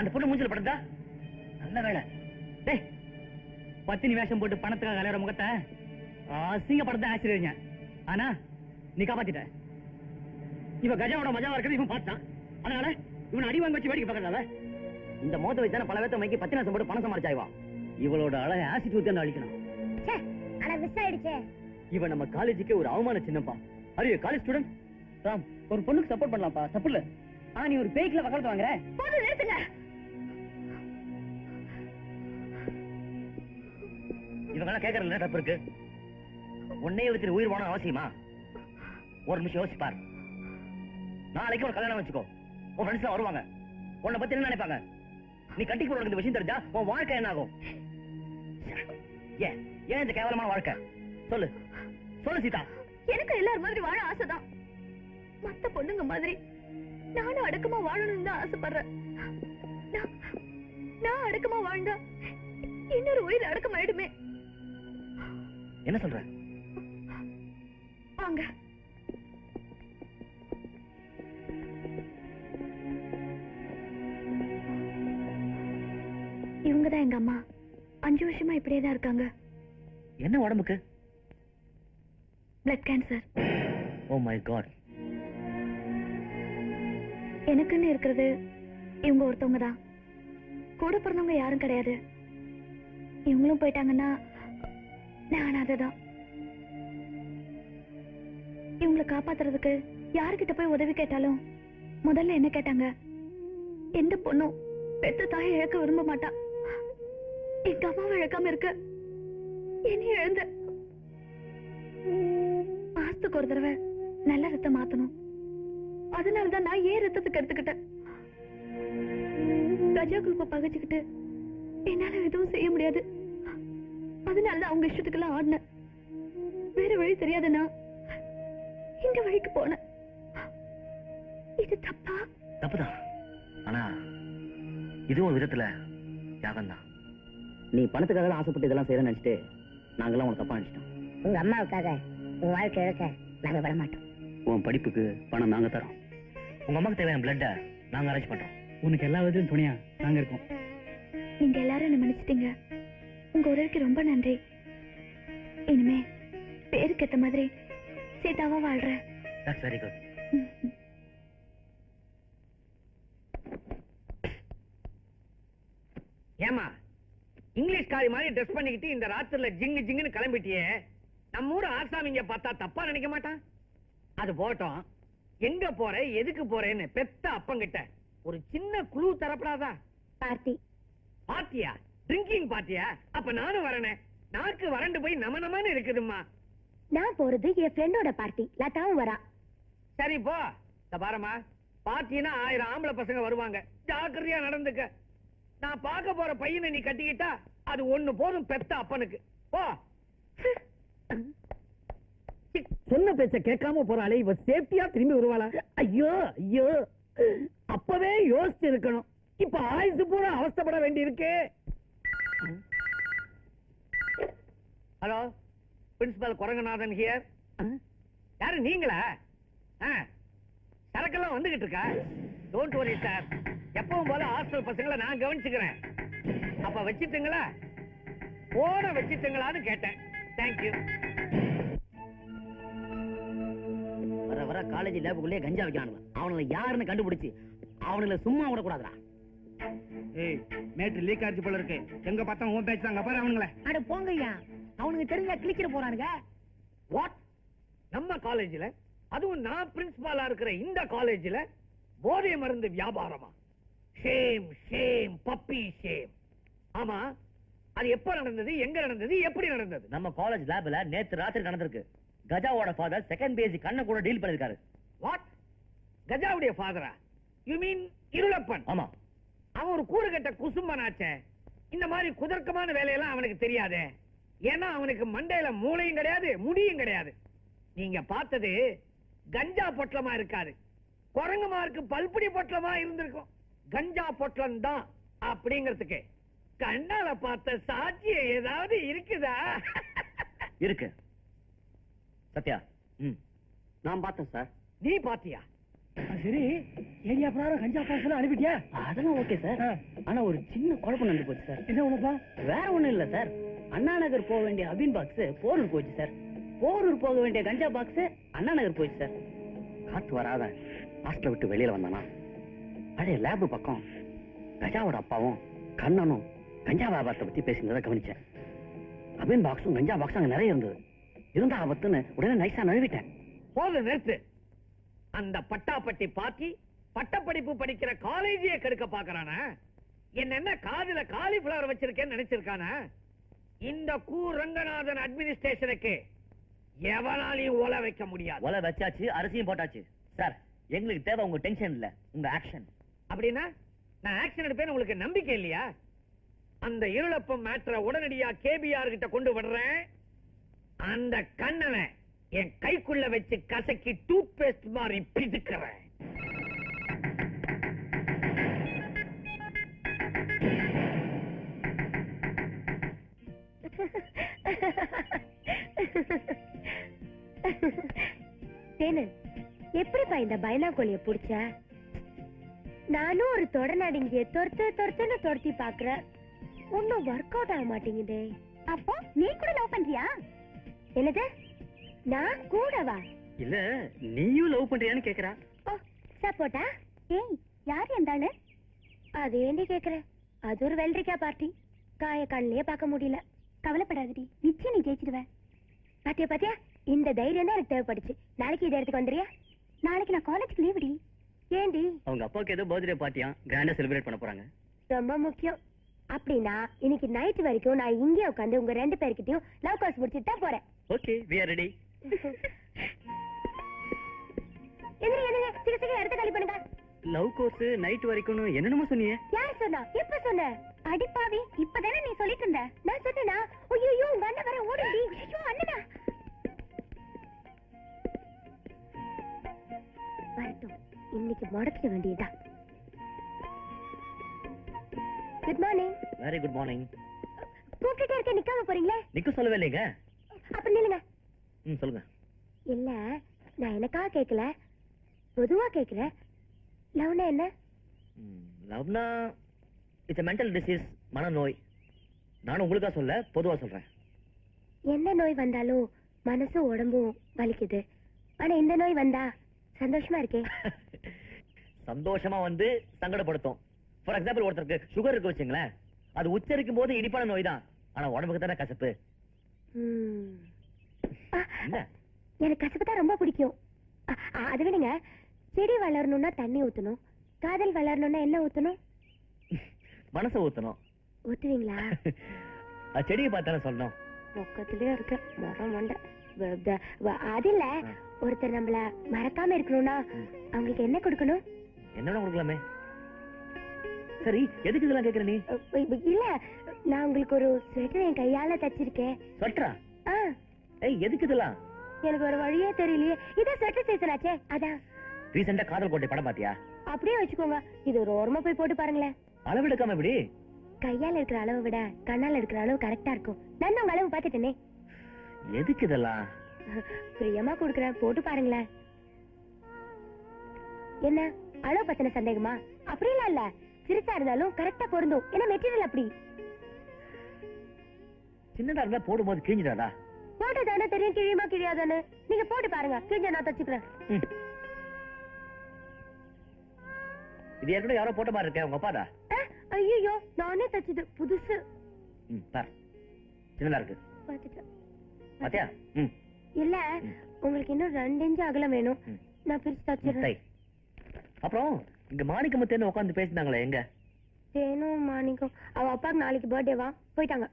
அந்த பொண்ணு மூஞ்சில படுதா? நல்ல வேலை. டேய், பத்தினி வேஷம் போட்டு பணத்துக்காக கலையற முகத்தை அசிங்கப்படுத்த ஆச்சரியங்க. ஆனா நீ காப்பாத்திட்ட. இவ கஜாவோட மஜாவா இருக்கிறது இவன் பார்த்தான். அதனால இவன் அடி வாங்க வச்சு வேடிக்கை பார்க்கறதால இந்த மோத வச்சு பல வேத்த மைக்கி பத்தினி வேஷம் போட்டு பணம் சமாளிச்சாய்வா. இவளோட அழகை ஆசிட் ஊத்தி அழிக்கணும். இவன் நம்ம காலேஜுக்கு ஒரு அவமான சின்னப்பா. அரிய காலேஜ் ஸ்டூடெண்ட். ராம், ஒரு பொண்ணுக்கு சப்போர்ட் பண்ணலாம்ப்பா, தப்பு இல்ல. ஆனா நீ ஒரு பேய்க்குல வக்கலத்து வாங்குற. போது நிறுத்துங்க. இவங்கெல்லாம் கேட்கறதுல தப்பு இருக்கு. உன்னையே வச்சு உயிர் போன அவசியமா? ஒரு நிமிஷம் யோசிப்பார். நாளைக்கு ஒரு கல்யாணம் வச்சுக்கோ. உன் ஃப்ரெண்ட்ஸ் எல்லாம் வருவாங்க. உன்னை பத்தி என்ன நினைப்பாங்க? நீ கட்டிக்கு போற இந்த விஷயம் தெரிஞ்சா உன் வாழ்க்கை என்ன ஆகும்? ஏன் இந்த கேவலமான வாழ்க்கை? சொல்லு சொல்லு சீதா. எனக்கு எல்லாரும் மாதிரி வாழ ஆசைதான். மத்த பொண்ணுங்க மாதிரி நானும் அடக்கமா வாழணும்னு தான் ஆசைப்படுறேன். நான் அடக்கமா வாழ்ந்தா இன்னொரு உயிர் அடக்கமாயிடுமே. என்ன சொல்ற? வாங்க. இவங்கதான் எங்க அம்மா. 5 வருஷமா இப்படியே தான் இருக்காங்க. என்ன உடம்புக்கு? Blood cancer. Oh my God. எனக்குன்னு இருக்கிறது இவங்க ஒருத்தவங்க தான். கூட பிறந்தவங்க யாரும் கிடையாது. இவங்களும் போயிட்டாங்கன்னா நான் அதுதான். இவங்களை காப்பாத்துறதுக்கு யாருக்கிட்ட போய் உதவி கேட்டாலும் முதல்ல என்ன கேட்டாங்க? எந்த பொண்ணும் பெத்த தாயை இழக்க விரும்ப மாட்டா. எங்க அம்மாவை இழக்காம இருக்க என்ன இழந்த. மாசத்துக்கு ஒரு தடவை நல்ல ரத்தம் மாத்தணும். அதனாலதான் நான் ஏன் ரத்தத்துக்கு எடுத்துக்கிட்டேன். கஜா குரூப்பை பகைச்சுக்கிட்டு என்னால எதுவும் செய்ய முடியாது. அதனாலதான் அவங்க இஷ்டத்துக்கெல்லாம் ஆடினேன். வேற வழி தெரியாதுன்னா இந்த வழிக்கு போனேன். இது தப்பா? தப்புதான். ஆனா இதுவும் ஒரு விதத்துல தியாகம் தான். நீ பணத்துக்காக தான் ஆசைப்பட்டு இதெல்லாம் செய்யறேன்னு நினைச்சிட்டு நாங்கெல்லாம் உனக்கு தப்பா நினைச்சிட்டோம். உங்க அம்மாவுக்காக உன் வாழ்க்கை இழக்க நாங்க விட மாட்டோம். உன் படிப்புக்கு பணம் நாங்க தரோம். உங்க அம்மாக்கு தேவையான பிளட்ட நாங்க அரேஞ்ச் பண்றோம். உனக்கு எல்லா விதத்திலும் துணையா நாங்க இருக்கோம். நீங்க எல்லாரும் என்ன மன்னிச்சிட்டீங்க. உங்க உறவுக்கு ரொம்ப நன்றி. இனிமே பேருக்கு ஏத்த மாதிரி சீதாவா வாழ்றேன். That's very good. ஏமா இங்கிலீஷ்காரி மாதிரி ட்ரெஸ் பண்ணிக்கிட்டு இந்த ராத்திரில ஜிங்கு ஜிங்குன்னு கிளம்பிட்டியே. நம்ம ஊர் ஆசாமிங்க பார்த்தா தப்பா நினைக்க மாட்டான். அது போட்டோம். எங்க போற எதுக்கு போறேன்னு பெத்த அப்பங்கிட்ட ஒரு சின்ன குழு தரப்படாதா? பார்ட்டி. பாத்தியா? ட்ரிங்கிங் பாத்தியா? அப்ப நானும் வரனே. நாக்கு வறண்டு போய் நமனமான்னு இருக்குதும்மா. நான் போறது என் ஃப்ரெண்டோட பார்ட்டி. லதாவும் வரா. சரி போ. பாரமா, பாத்தீங்கன்னா 1000 ஆம்பளை பசங்க வருவாங்க. ஜாக்கிரதையா நடந்துக்க. நான் பார்க்க போற பையனை நீ கட்டிக்கிட்டா அது ஒண்ணு போதும் பெத்த அப்பனுக்கு. போ. சொன்ன பேச்ச கேட்காம போறாளே, இவ சேஃப்டியா திரும்பி வருவாளா? ஐயோ ஐயோ, அப்பவே யோசிச்சு இருக்கணும். இப்ப ஆயுசு பூரா அவஸ்தைப்பட வேண்டி இருக்கு. Hello, principal Kuranganathan here. யாரு நீங்களா? சரக்கெல்லாம் வந்துகிட்டு இருக்கா? Don't worry sir. எப்பவும் போல ஹாஸ்டல் பசங்களை நான் கவனிச்சுக்கிறேன். அப்ப வச்சிட்டுங்களா? போன வச்சிட்டுங்களான்னு கேட்டேன். தேங்க்யூ. வர வர காலேஜ் லேபுக்குள்ளே கஞ்சா வைக்கிறானுங்க. அவனுங்களை யாருன்னு கண்டுபிடிச்சு அவனுங்களை சும்மா விடக்கூடாதுடா. ஏய், மேட்ரு லீக் ஆச்சு போல இருக்கு. எங்க பார்த்தா உன் பேச்சு தாங்க பாரு அவனுங்களே. அட போங்கய்யா, அவனுக்கு தெரிஞ்சா கிளிக்கிற போறானுங்க. வாட்? நம்ம காலேஜ்ல, அதுவும் நான் பிரின்சிபாலா இருக்கிற இந்த காலேஜ்ல போதை மருந்து வியாபாரமா? Shame shame puppy shame. ஆமா, அது எப்ப நடந்தது, எங்க நடந்தது, எப்படி நடந்தது? நம்ம காலேஜ் லேப்ல நேத்து ராத்திரி நடந்திருக்கு. கஜாவோட ஃபாதர் செகண்ட் பேஜ் கண்ண கூட டீல் பண்ணிருக்காரு. வாட்? கஜாவுடைய ஃபாதரா? You mean Irulappan? ஆமா. அவன் ஒரு கூறுகட்ட குசும்பனாச்சே. இந்த மாதிரி குதர்க்கமான வேலையெல்லாம் அவனுக்கு தெரியாதே. ஏன்னா அவனுக்கு மண்டையில மூளையும் கிடையாது, முடியும் கிடையாது. நீங்க பார்த்தது கஞ்சா பொட்டலமா இருக்காது. குரங்குமாருக்கு பல்புடி பொட்டலமா இருந்திருக்கும். கஞ்சா பொட்டலம் தான் அப்படிங்கிறதுக்கு கண்ணால பார்த்த சாட்சியம் ஏதாவது இருக்குதா? இருக்கு. சத்யா, நான் பார்த்தேன் சார். நீ பாத்தியா? சரி, ஏரியா பிரகாரம் கஞ்சா பாக்ஸ் அனுப்பிட்டியா? அதெல்லாம் ஓகே சார். ஆனா ஒரு சின்ன குழப்பம் நடந்து போச்சு சார். என்ன உனப்பா? வேற ஒண்ணும் இல்ல சார். அண்ணா நகர் போக வேண்டிய அபின் பாக்ஸ் போரூர் போச்சு சார். போரூர் போக வேண்டிய கஞ்சா பாக்ஸ் அண்ணா நகர் போச்சு சார். காத்து வராத ஹாஸ்டலை விட்டு வெளியில வந்தானா பழைய லேபு பக்கம் கஜாவோட அப்பாவும் கண்ணனும் கஞ்சா வியாபாரத்தை பத்தி பேசினதை கவனிச்சேன். அபின் பாக்ஸும் கஞ்சா பாக்ஸும் அங்க நிறைய இருந்தது. இருந்தா ஆபத்துன்னு உடனே நைஸா நழுவிட்டேன். போது நிறுத்து. அந்த பட்டாப்பட்டி பாக்கி பட்டப்படிப்பு படிக்கிற காலேஜியே கெடுக்க பாக்குறானா? என்ன காதுல காலிஃபிளவர் வச்சிருக்கேன்னு நினைச்சிருக்கானா? இந்த கூ ரங்கநாதன் அட்மினிஸ்ட்ரேஷனுக்கு எவனாலையும் ஓலை வைக்க முடியாது. ஒலை வச்சாச்சு, அரிசியும் போட்டாச்சு. சார், எங்களுக்கு தேவை உங்க டென்ஷன் இல்ல, உங்க ஆக்ஷன். அப்படின்னா நான் ஆக்ஷன் எடுப்பேன்னு உங்களுக்கு நம்பிக்கை இல்லையா? அந்த இருளப்பம் மேட்டரை உடனடியா கேபிஆர் கிட்ட கொண்டு வர்றேன். அந்த கண்ணனை என் கைக்குள்ள வச்சு கசக்கி டூத் பேஸ்ட் மாதிரி பிதுக்கிறேன். தேனு, எப்படிப்பா இந்த பைனாக்கோலிய புடிச்ச? நானும் ஒரு தொடர்நடிங்கிய தொடுத்துன்னு துரத்தி பாக்குறேன். ஒன்னும் ஒர்க் அவுட் ஆக மாட்டேங்குதே. அப்போ நீ கூட லவ் பண்றியா? என்னது, நான் கூடவா? இல்ல, நீயும் லவ் பண்றியான்னு கேக்குறா. ஓ, சப்போட்டா. ஏய், யார் எந்தாளு? அது ஏண்டி கேக்குற? அது ஒரு வெள்ளரிக்கா பார்ட்டி. காய கண்ணிலேயே பார்க்க முடியல. கவலைப்படாதடி, நிச்சயம் நீ ஜெயிச்சிடுவ. பாத்தியா பாத்தியா, இந்த தைரியம் தான் எனக்கு தேவைப்படுச்சு. நாளைக்கு இதே இடத்துக்கு வந்துறியா? நாளைக்கு நான் காலேஜ்க்கு லீவுடி. ஏண்டி? அவங்க அப்பாவுக்கு ஏதோ பர்த்டே பார்ட்டியா, கிராண்டா செலிப்ரேட் பண்ண போறாங்க. ரொம்ப முக்கியம். அப்படின்னா இன்னைக்கு நைட் வரைக்கும் நான் இங்கே உட்காந்து உங்க 2 பேர்கிட்டயும் லவ் காஸ் முடிச்சிட்டு தான் போறேன். Okay, we are ready. எந்திரி, சீக்கிரம் இடத்த காலி பண்ணுங்க. லவ் கோர்ஸ் நைட் வரைக்கும் என்னென்னமோ சொன்னீங்க. யார் சொன்னா? எப்ப சொன்ன? அடிப்பாவி, இப்பதானே நீ சொல்லிட்டு இருந்த. நான் சொன்னேனா? ஐயோ, உங்க அண்ணன் வர ஓடுடி. ஐயோ, அண்ணனா வரட்டும், இன்னைக்கு முடக்கிட வேண்டியதா. Good morning. Very good morning. கூப்பிட்டுட்டே இருக்க, நிக்காம போறீங்களே? நிக்க சொல்லவே இல்லைங்க. அப்ப நில்லுங்க. சொல்லுங்க. இல்ல, நான் எனக்கா கேக்கல, பொதுவா கேக்குறேன். லவ்னா என்ன? லவ்னா இட்ஸ் a mental disease, மனநோய். நானும் உங்களுக்கா சொல்ல, பொதுவா சொல்றேன். என்ன நோய் வந்தாலும் மனசும் உடம்பும் வலிக்குது. ஆனா இந்த நோய் வந்தா சந்தோஷமா இருக்கே. சந்தோஷமா வந்து சங்கடப்படுத்தும். ஃபார் எக்ஸாம்பிள், ஒருத்தருக்கு சுகர் இருக்கு வச்சுங்களேன், அது உச்சரிக்கும் போது இனிப்பான நோய் தான், ஆனா உடம்புக்கு தானே கசப்பு. என்ன? எனக்கு கசப்பு தான் ரொம்ப பிடிக்கும். அது விடுங்க, செடி வளரணும்னா தண்ணி ஊத்தணும், காதல் வளரணும்னா என்ன ஊத்தணும்? மனசை ஊத்தணும். ஊத்துவீங்களா? செடியை பார்த்தானே சொல்லணும். பக்கத்துலயே இருக்க மரம் மண்டை. அது இல்ல, ஒருத்தர் நம்மள மறக்காம இருக்கணும்னா அவங்களுக்கு என்ன கொடுக்கணும்? என்ன கொடுக்கலாமே. சரி, எதுக்கு இதெல்லாம் கேக்குற நீ? இல்ல, நான் உங்களுக்கு ஒரு ஸ்வெட்டர் என் கையால தச்சிருக்கேன். ஸ்வெட்டரா? ஏய், எதுக்கு இதெல்லாம்? எனக்கு ஒரு வழியே தெரியலையே. இதான் ஸ்வெட்டர் சீசன் ஆச்சே, அதான். ரீசெண்டா காதல் கோட்டை படம் பாத்தியா? அப்படியே வச்சுக்கோங்க. இது ஒரு ஓரமா போய் போட்டு பாருங்களேன். அளவெடுக்காம எப்படி? கையால இருக்கிற அளவை விட கண்ணால இருக்கிற அளவு கரெக்டா இருக்கும். நான் உங்க அளவு பாத்துட்டேனே. எதுக்கு இதெல்லாம்? பிரியமா கொடுக்கறேன், போட்டு பாருங்களேன். என்ன அளவு பத்தின சந்தேகமா? அப்படிலாம் இல்ல, சிறுசா இருந்தாலும் கரெக்டா பொருந்தும். என்ன மெட்டீரியல் அப்படி. சின்னதா இருந்தா போடும்போது கிழிஞ்சிடாதா? போட்டுதானே தெரியும் கிழியுமா கிழியாதானு. நீங்க போட்டு பாருங்க, கிழிஞ்ச நான் தச்சுக்கிறேன். இது ஏற்கனவே யாரோ போட்ட மாதிரி இருக்கேன், உங்க அப்பாடா? ஐயோ, நானே தச்சது, புதுசு. சின்னதா இருக்கு. பாத்தியா? இல்ல, உங்களுக்கு இன்னும் 2 இன்ச் அகலம் வேணும். நான் பிரிச்சு தச்சிடுறேன். அப்புறம் இங்க மாணிக்கம் தேனு உட்கார்ந்து பேசினாங்களே, எங்க? தேனும் மாணிக்கம் அவ அப்பாக்கு நாளைக்கு பர்த்டேவா, போயிட்டாங்க.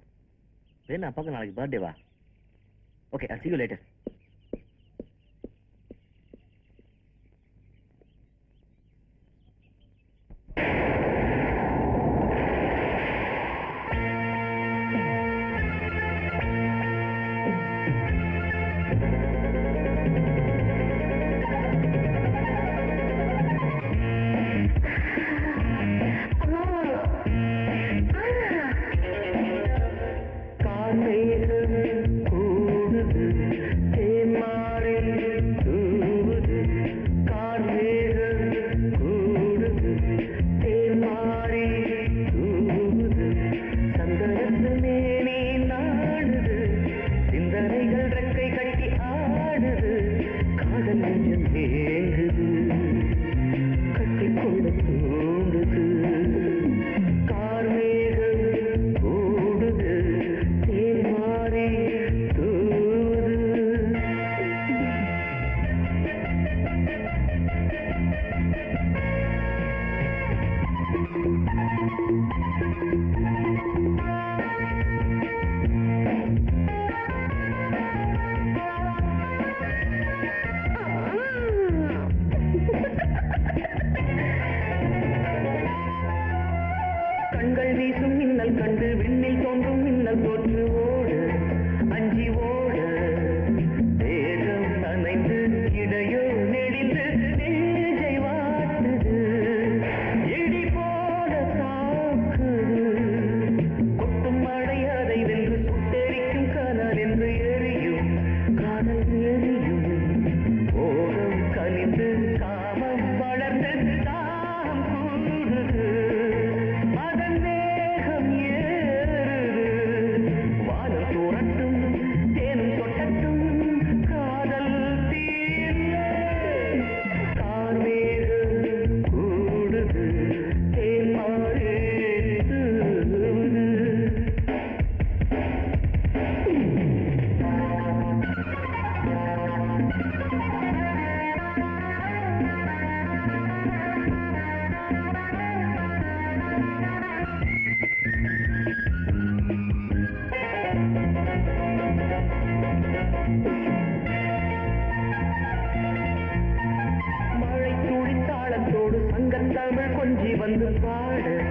தேனு அப்பாக்கு நாளைக்கு பர்த்டேவா? Okay, I'll see you later. பாடு